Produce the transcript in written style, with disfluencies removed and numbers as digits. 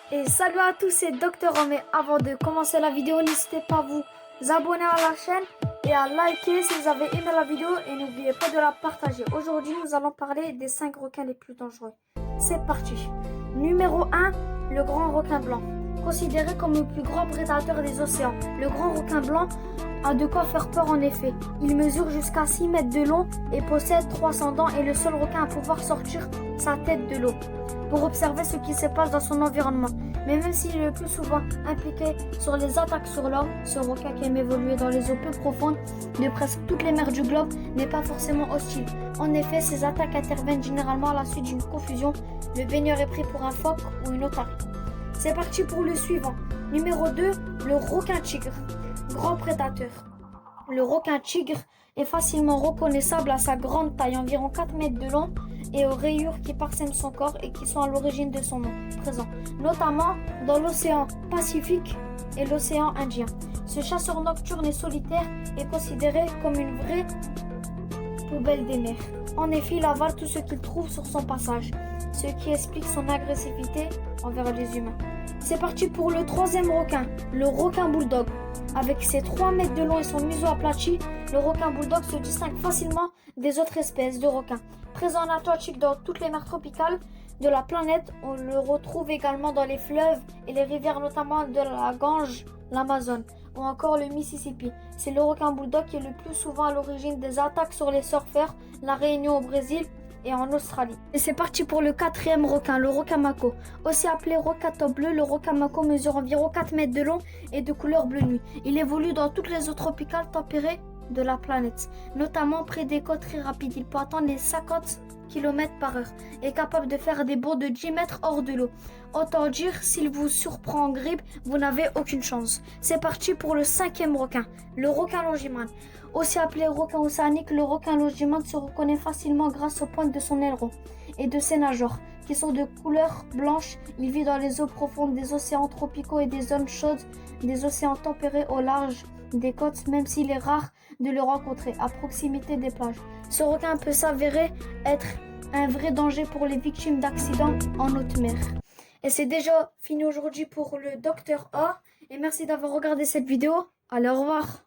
Et salut à tous, c'est Docteur Homme. Et avant de commencer la vidéo, n'hésitez pas à vous abonner à la chaîne et à liker si vous avez aimé la vidéo et n'oubliez pas de la partager. Aujourd'hui, nous allons parler des 5 requins les plus dangereux. C'est parti. Numéro 1, le grand requin blanc. Considéré comme le plus grand prédateur des océans, le grand requin blanc a de quoi faire peur en effet. Il mesure jusqu'à 6 mètres de long et possède 300 dents et le seul requin à pouvoir sortir sa tête de l'eau pour observer ce qui se passe dans son environnement. Mais même s'il est le plus souvent impliqué sur les attaques sur l'homme, ce requin qui aime évoluer dans les eaux peu profondes de presque toutes les mers du globe n'est pas forcément hostile. En effet, ces attaques interviennent généralement à la suite d'une confusion. Le baigneur est pris pour un phoque ou une otarie. C'est parti pour le suivant. Numéro 2, le requin tigre. Grand prédateur. Le requin tigre est facilement reconnaissable à sa grande taille, environ 4 mètres de long, et aux rayures qui parsèment son corps et qui sont à l'origine de son nom présent, notamment dans l'océan Pacifique et l'océan Indien. Ce chasseur nocturne et solitaire est considéré comme une vraie poubelle des mers. En effet, il avale tout ce qu'il trouve sur son passage, ce qui explique son agressivité envers les humains. C'est parti pour le troisième requin, le requin bulldog. Avec ses 3 mètres de long et son museau aplati, le requin bulldog se distingue facilement des autres espèces de requins. Présent en Atlantique dans toutes les mers tropicales de la planète, on le retrouve également dans les fleuves et les rivières, notamment de la Gange, l'Amazone ou encore le Mississippi. C'est le requin bulldog qui est le plus souvent à l'origine des attaques sur les surfeurs, la Réunion au Brésil et en Australie. Et c'est parti pour le quatrième requin, le requin mako. Aussi appelé requin top bleu, le requin mako mesure environ 4 mètres de long et de couleur bleu nuit. Il évolue dans toutes les eaux tropicales tempérées de la planète, notamment près des côtes très rapides. Il peut atteindre les 50 km/h et est capable de faire des bonds de 10 mètres hors de l'eau. Autant dire, s'il vous surprend en grippe, vous n'avez aucune chance. C'est parti pour le cinquième requin, le requin longimane. Aussi appelé requin océanique, le requin longimane se reconnaît facilement grâce aux pointes de son aileron et de ses nageoires, qui sont de couleur blanche. Il vit dans les eaux profondes des océans tropicaux et des zones chaudes des océans tempérés au large des côtes, même s'il est rare de le rencontrer à proximité des plages. Ce requin peut s'avérer être un vrai danger pour les victimes d'accidents en haute mer. Et c'est déjà fini aujourd'hui pour le Docteur A. Et merci d'avoir regardé cette vidéo. Allez, au revoir.